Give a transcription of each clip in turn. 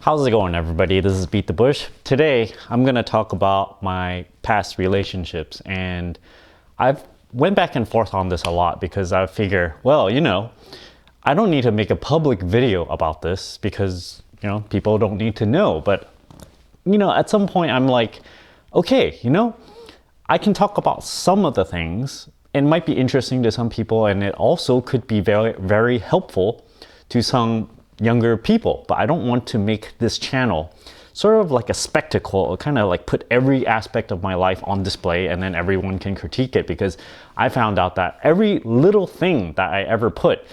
How's it going, everybody? This is BeatTheBush. Today, I'm gonna talk about my past relationships, and I've went back and forth on this a lot because I figure, well, I don't need to make a public video about this because, people don't need to know. But, at some point I'm like, okay, I can talk about some of the things. It might be interesting to some people, and it also could be very, very helpful to some younger people, but I don't want to make this channel sort of like a spectacle, kind of like put every aspect of my life on display and then everyone can critique it, because I found out that every little thing that I ever put,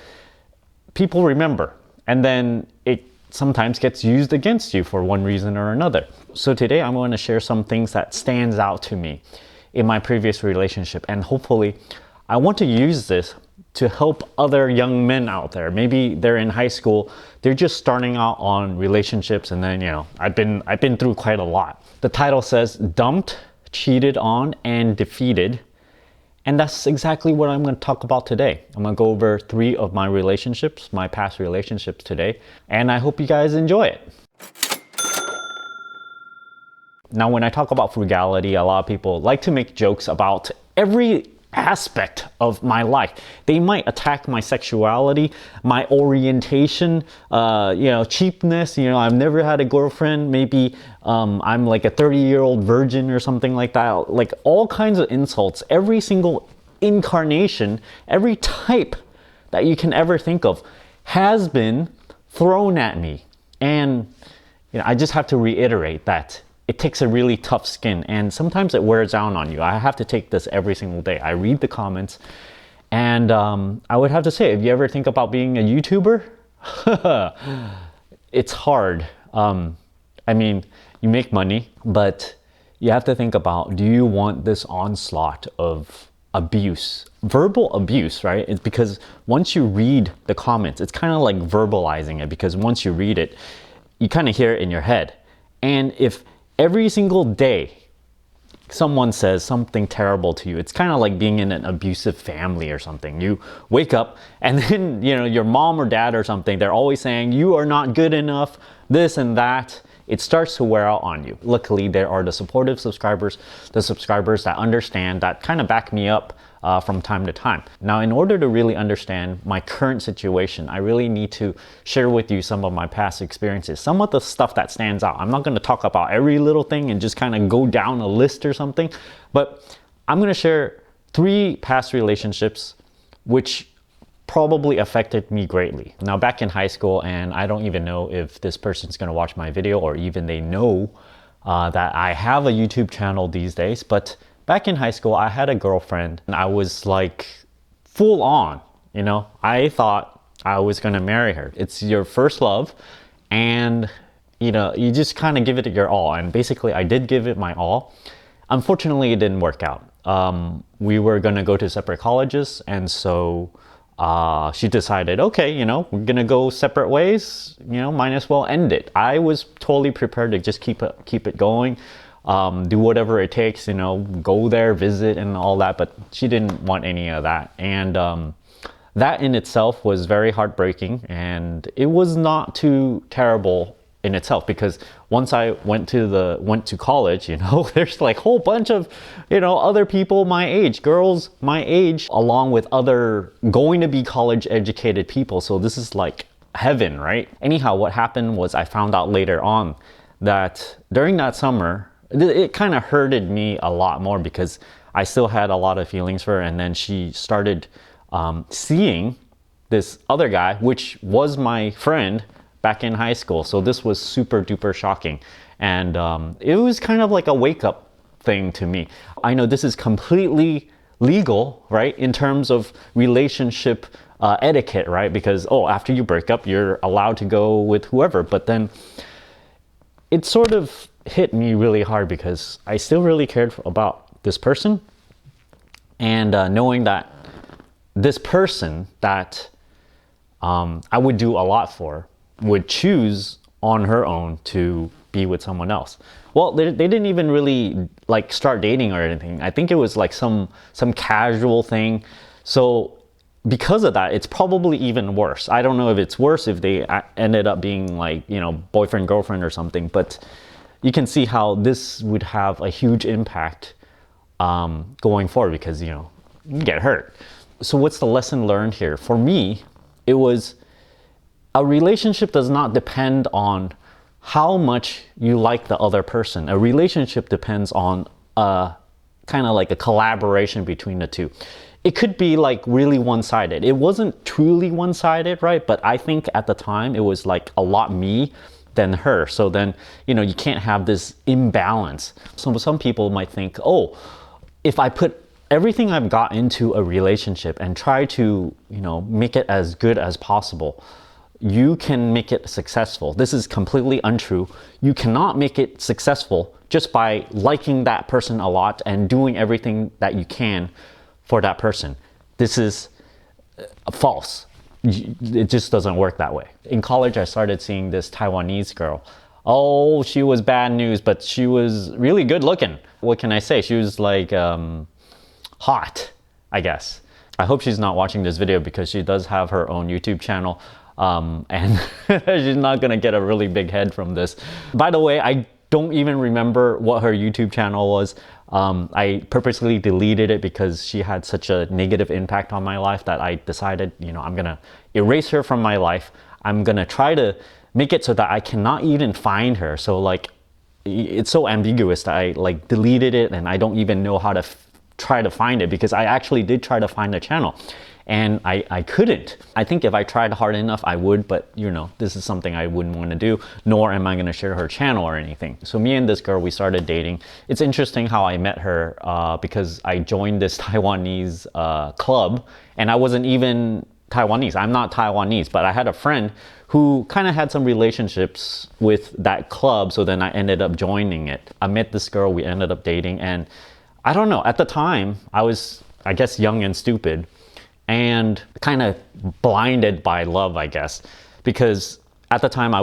people remember, and then it sometimes gets used against you for one reason or another. So today I'm going to share some things that stands out to me in my previous relationship, and hopefully I want to use this to help other young men out there. Maybe they're in high school, they're just starting out on relationships, and then I've been through quite a lot. The title says dumped, cheated on, and defeated. And that's exactly what I'm going to talk about today. I'm going to go over 3 of my relationships, my past relationships today, and I hope you guys enjoy it. Now, when I talk about frugality, a lot of people like to make jokes about every aspect of my life. They might attack my sexuality, my orientation, cheapness. I've never had a girlfriend. Maybe I'm like a 30-year-old virgin or something like that. Like all kinds of insults, every single incarnation, every type that you can ever think of has been thrown at me. And I just have to reiterate that it takes a really tough skin, and sometimes it wears down on you. I have to take this every single day. I read the comments, and I would have to say, if you ever think about being a YouTuber, it's hard. You make money, but you have to think about, do you want this onslaught of abuse, verbal abuse, right? It's because once you read the comments, it's kind of like verbalizing it, because once you read it, you kind of hear it in your head. And if every single day someone says something terrible to you, it's kind of like being in an abusive family or something. You wake up and then, your mom or dad or something, they're always saying, you are not good enough, this and that. It starts to wear out on you. Luckily, there are the supportive subscribers, the subscribers that understand, that kind of back me up from time to time. Now, in order to really understand my current situation, I really need to share with you some of my past experiences, some of the stuff that stands out. I'm not going to talk about every little thing and just kind of go down a list or something, but I'm going to share 3 past relationships which probably affected me greatly. Now, back in high school, and I don't even know if this person's going to watch my video or even they know that I have a YouTube channel these days, but back in high school, I had a girlfriend, and I was like full on, I thought I was gonna marry her. It's your first love, and you just kind of give it your all. And basically, I did give it my all. Unfortunately, it didn't work out. We were gonna go to separate colleges, and so she decided, okay, we're gonna go separate ways, might as well end it. I was totally prepared to just keep it going. Do whatever it takes, go there, visit and all that, but she didn't want any of that. And that in itself was very heartbreaking, and it was not too terrible in itself, because once I went to college, there's like a whole bunch of, other people my age, girls my age, along with other going to be college educated people. So this is like heaven, right? Anyhow, what happened was I found out later on that during that summer, it kind of hurted me a lot more, because I still had a lot of feelings for her. And then she started seeing this other guy, which was my friend back in high school. So this was super duper shocking. And it was kind of like a wake up thing to me. I know this is completely legal, right? In terms of relationship etiquette, right? Because, after you break up, you're allowed to go with whoever. But then it sort of hit me really hard, because I still really cared about this person, and knowing that this person that I would do a lot for would choose on her own to be with someone else. Well, they didn't even really like start dating or anything. I think it was like some casual thing. So because of that, it's probably even worse. I don't know if it's worse if they ended up being like, you know, boyfriend, girlfriend or something, but you can see how this would have a huge impact going forward because, you know, you get hurt. So what's the lesson learned here? For me, it was a relationship does not depend on how much you like the other person. A relationship depends on kind of like a collaboration between the two. It could be like really one-sided. It wasn't truly one-sided, right? But I think at the time it was like a lot me than her. So then, you know, you can't have this imbalance. So some people might think, oh, if I put everything I've got into a relationship and try to, you know, make it as good as possible, you can make it successful. This is completely untrue. You cannot make it successful just by liking that person a lot and doing everything that you can for that person. This is false. It just doesn't work that way. In college, I started seeing this Taiwanese girl. Oh, she was bad news, but she was really good looking. What can I say? She was like hot, I guess. I hope she's not watching this video because she does have her own YouTube channel. And she's not gonna get a really big head from this. By the way, I don't even remember what her YouTube channel was. I purposely deleted it because she had such a negative impact on my life that I decided, you know, I'm gonna erase her from my life. I'm gonna try to make it so that I cannot even find her. So like, it's so ambiguous that I like deleted it and I don't even know how to try to find it because I actually did try to find the channel. And I couldn't. I think if I tried hard enough, I would, but you know, this is something I wouldn't want to do, nor am I going to share her channel or anything. So me and this girl, we started dating. It's interesting how I met her because I joined this Taiwanese club and I wasn't even Taiwanese. I'm not Taiwanese, but I had a friend who kind of had some relationships with that club. So then I ended up joining it. I met this girl, we ended up dating, and I don't know, at the time, I was, I guess, young and stupid and kind of blinded by love, I guess, because at the time I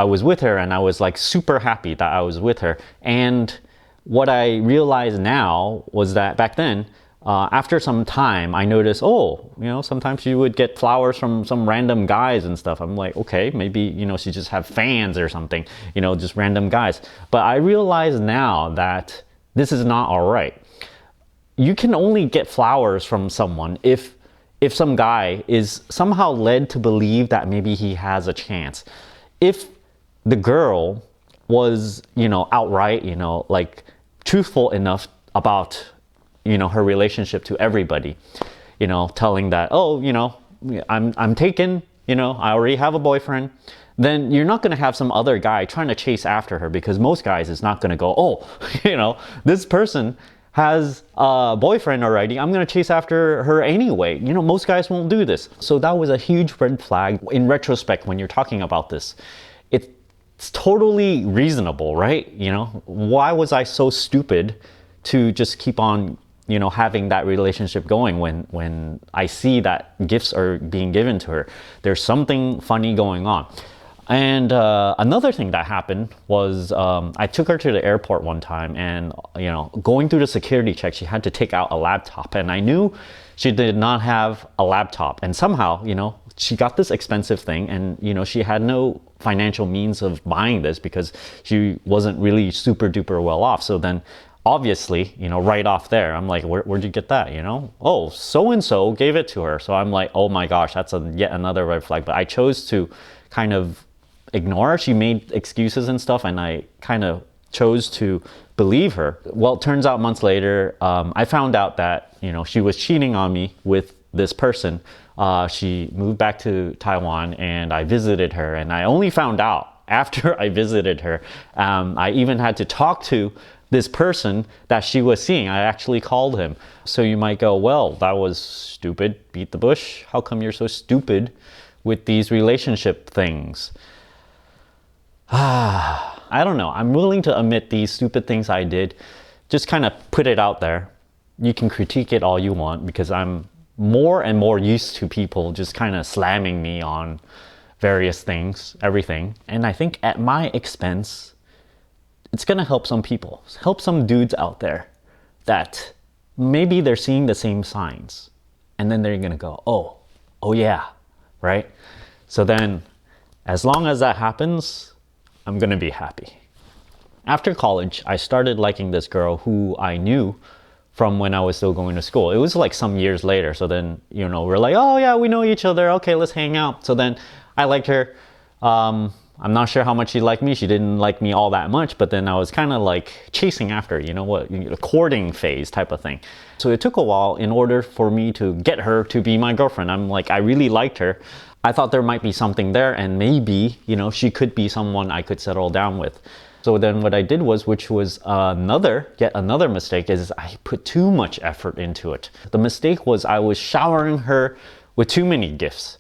was with her and I was like super happy that I was with her. And what I realized now was that back then, after some time, I noticed, oh, you know, sometimes she would get flowers from some random guys and stuff. I'm like, okay, maybe, you know, she just have fans or something, you know, just random guys. But I realize now that this is not all right. You can only get flowers from someone if some guy is somehow led to believe that maybe he has a chance. If the girl was, you know, outright, you know, like truthful enough about, you know, her relationship to everybody, you know, telling that, oh, you know, I'm taken, you know, I already have a boyfriend, then you're not going to have some other guy trying to chase after her because most guys is not going to go, oh, you know, this person has a boyfriend already, I'm gonna chase after her anyway. You know, most guys won't do this. So that was a huge red flag. In retrospect, when you're talking about this, it's totally reasonable, right? You know, why was I so stupid to just keep on, you know, having that relationship going when I see that gifts are being given to her? There's something funny going on. And another thing that happened was I took her to the airport one time and, you know, going through the security check, she had to take out a laptop. And I knew she did not have a laptop. And somehow, you know, she got this expensive thing and, you know, she had no financial means of buying this because she wasn't really super duper well off. So then obviously, you know, right off there, I'm like, where'd you get that? You know, oh, so-and-so gave it to her. So I'm like, oh my gosh, that's yet another red flag. But I chose to kind of ignore her. She made excuses and stuff and I kind of chose to believe her. Well, it turns out months later, I found out that, you know, she was cheating on me with this person. She moved back to Taiwan and I visited her and I only found out after I visited her. I even had to talk to this person that she was seeing. I actually called him. So you might go, well, that was stupid. Beat the bush. How come you're so stupid with these relationship things? I don't know. I'm willing to admit these stupid things I did. Just kind of put it out there. You can critique it all you want because I'm more and more used to people just kind of slamming me on various things, everything. And I think at my expense, it's going to help some people, help some dudes out there that maybe they're seeing the same signs. And then they're going to go, oh, oh yeah, right? So then as long as that happens, I'm gonna be happy. After college, I started liking this girl who I knew from when I was still going to school. It was like some years later. So then, we're like, oh yeah, we know each other. Okay, let's hang out. So then I liked her. I'm not sure how much she liked me. She didn't like me all that much, but then I was kind of like chasing after, courting phase type of thing. So it took a while in order for me to get her to be my girlfriend. I'm like, I really liked her. I thought there might be something there, and maybe, she could be someone I could settle down with. So then what I did was, which was yet another mistake, is I put too much effort into it. The mistake was I was showering her with too many gifts.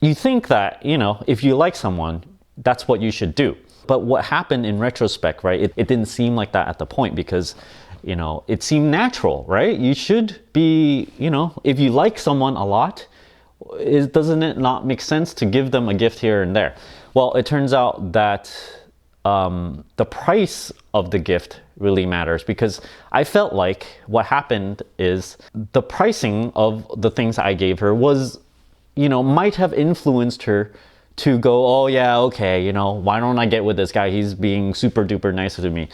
You think that, if you like someone, that's what you should do. But what happened in retrospect, right? It didn't seem like that at the point because, it seemed natural, right? You should be, if you like someone a lot, doesn't it not make sense to give them a gift here and there? Well, it turns out that the price of the gift really matters, because I felt like what happened is the pricing of the things I gave her was, might have influenced her to go, oh yeah, okay, why don't I get with this guy? He's being super duper nice to me,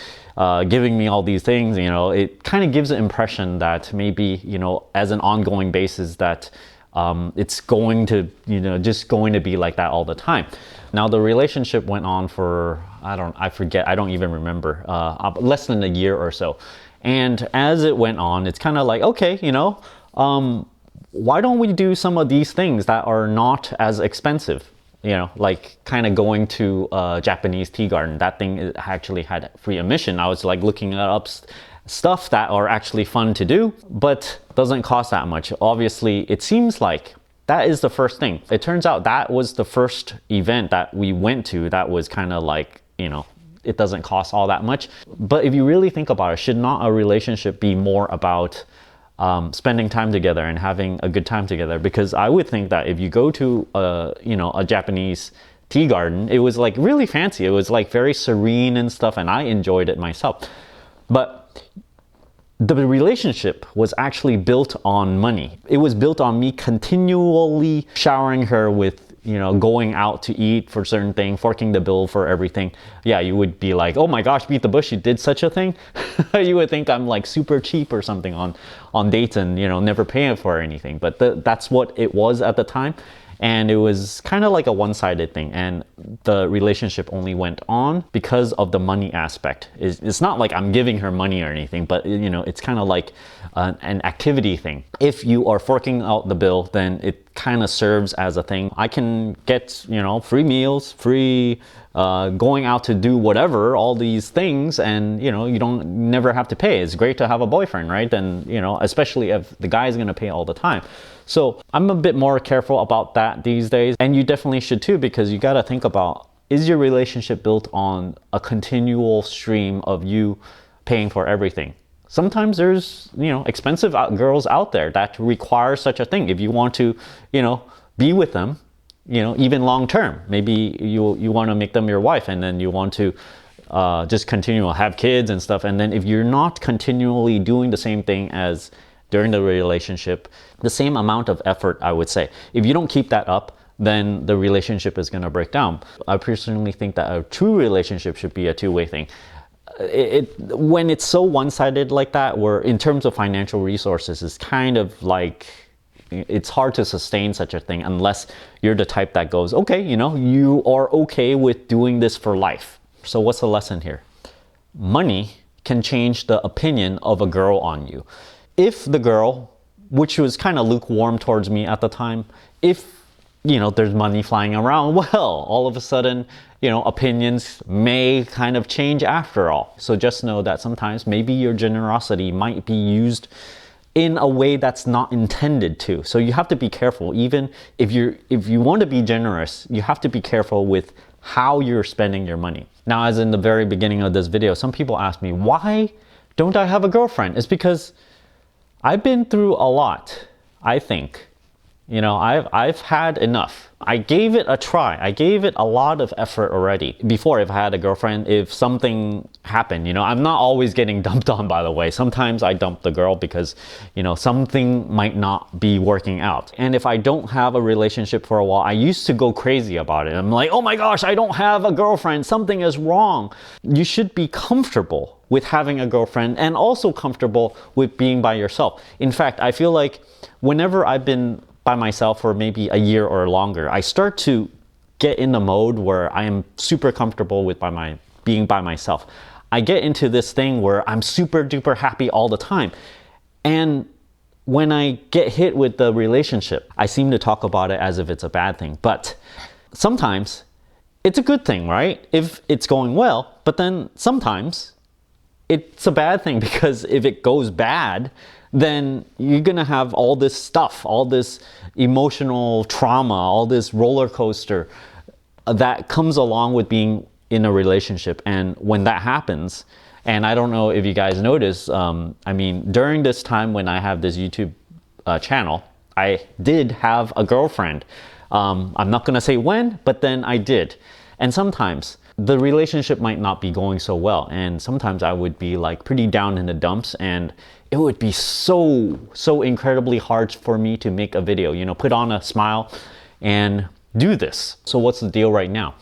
giving me all these things. It kind of gives an impression that maybe, as an ongoing basis, that it's going to, just going to be like that all the time. Now the relationship went on for, I forget, I don't even remember, less than a year or so. And as it went on, it's kind of like, okay, why don't we do some of these things that are not as expensive? Like kind of going to a Japanese tea garden. That thing actually had free admission. I was like looking up stuff that are actually fun to do, but doesn't cost that much. Obviously, it seems like that is the first thing. It turns out that was the first event that we went to that was kind of like, it doesn't cost all that much. But if you really think about it, should not a relationship be more about spending time together and having a good time together? Because I would think that if you go to a Japanese tea garden, it was like really fancy. It was like very serene and stuff, and I enjoyed it myself. But the relationship was actually built on money. It was built on me continually showering her with, going out to eat for certain things, forking the bill for everything. Yeah, you would be like, oh my gosh, BeatTheBush, you did such a thing? You would think I'm like super cheap or something on dates and, never paying for anything. But that's what it was at the time. And it was kind of like a one-sided thing, and the relationship only went on because of the money aspect. It's not like I'm giving her money or anything, but it's kind of like an activity thing. If you are forking out the bill, then it kind of serves as a thing. I can get free meals, free going out to do whatever, all these things, and you don't never have to pay. It's great to have a boyfriend, right? And especially if the guy is going to pay all the time. So I'm a bit more careful about that these days, and you definitely should too, because you got to think about, is your relationship built on a continual stream of you paying for everything? Sometimes there's expensive girls out there that require such a thing. If you want to be with them, even long term, maybe you want to make them your wife, and then you want to just continue to have kids and stuff. And then if you're not continually doing the same thing as during the relationship, the same amount of effort, I would say, if you don't keep that up, then the relationship is going to break down. I personally think that a true relationship should be a two-way thing. When it's so one-sided like that, where in terms of financial resources, it's kind of like, it's hard to sustain such a thing unless you're the type that goes, okay, you are okay with doing this for life. So what's the lesson here? Money can change the opinion of a girl on you. If the girl, which was kind of lukewarm towards me at the time, if there's money flying around, well, all of a sudden, opinions may kind of change after all. So just know that sometimes maybe your generosity might be used in a way that's not intended to. So you have to be careful. Even if you want to be generous, you have to be careful with how you're spending your money. Now, as in the very beginning of this video, some people ask me, why don't I have a girlfriend? It's because I've been through a lot, I think, You know, I've had enough. I gave it a try. I gave it a lot of effort already. Before, if I had a girlfriend, if something happened, you know, I'm not always getting dumped on, by the way. Sometimes I dump the girl because, you know, something might not be working out. And if I don't have a relationship for a while, I used to go crazy about it. I'm like, oh my gosh, I don't have a girlfriend. Something is wrong. You should be comfortable with having a girlfriend and also comfortable with being by yourself. In fact, I feel like whenever I've been by myself for maybe a year or longer, I start to get in the mode where I am super comfortable with being by myself. I get into this thing where I'm super duper happy all the time. And when I get hit with the relationship, I seem to talk about it as if it's a bad thing. But sometimes it's a good thing, right? If it's going well, but then sometimes it's a bad thing because if it goes bad, then you're gonna have all this stuff, all this emotional trauma, all this roller coaster that comes along with being in a relationship. And when that happens, and I don't know if you guys notice, I mean, during this time when I have this YouTube channel, I did have a girlfriend. I'm not gonna say when, but then I did. And sometimes the relationship might not be going so well, and sometimes I would be like pretty down in the dumps, and it would be so incredibly hard for me to make a video, you know, put on a smile and do this. So what's the deal right now?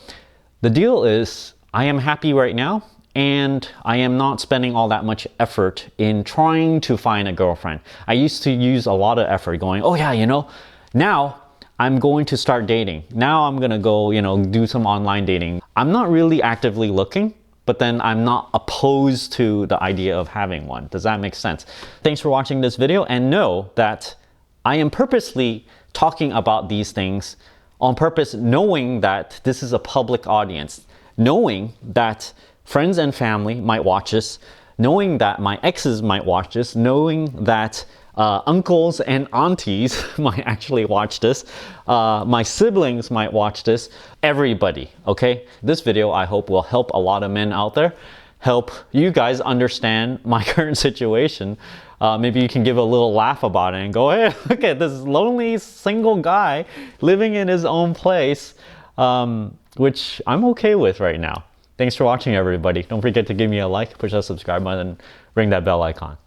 The deal is I am happy right now, and I am not spending all that much effort in trying to find a girlfriend. I used to use a lot of effort going, oh yeah, you know, now I'm going to start dating. Now I'm gonna go, you know, do some online dating. I'm not really actively looking, but then I'm not opposed to the idea of having one. Does that make sense? Thanks for watching this video, and know that I am purposely talking about these things on purpose, knowing that this is a public audience, knowing that friends and family might watch this, knowing that my exes might watch this, knowing that uncles and aunties might actually watch this, my siblings might watch this, everybody, okay? This video, I hope, will help a lot of men out there, help you guys understand my current situation. Maybe you can give a little laugh about it and go, hey, look at this lonely single guy living in his own place, which I'm okay with right now. Thanks for watching, everybody. Don't forget to give me a like, push that subscribe button, ring that bell icon.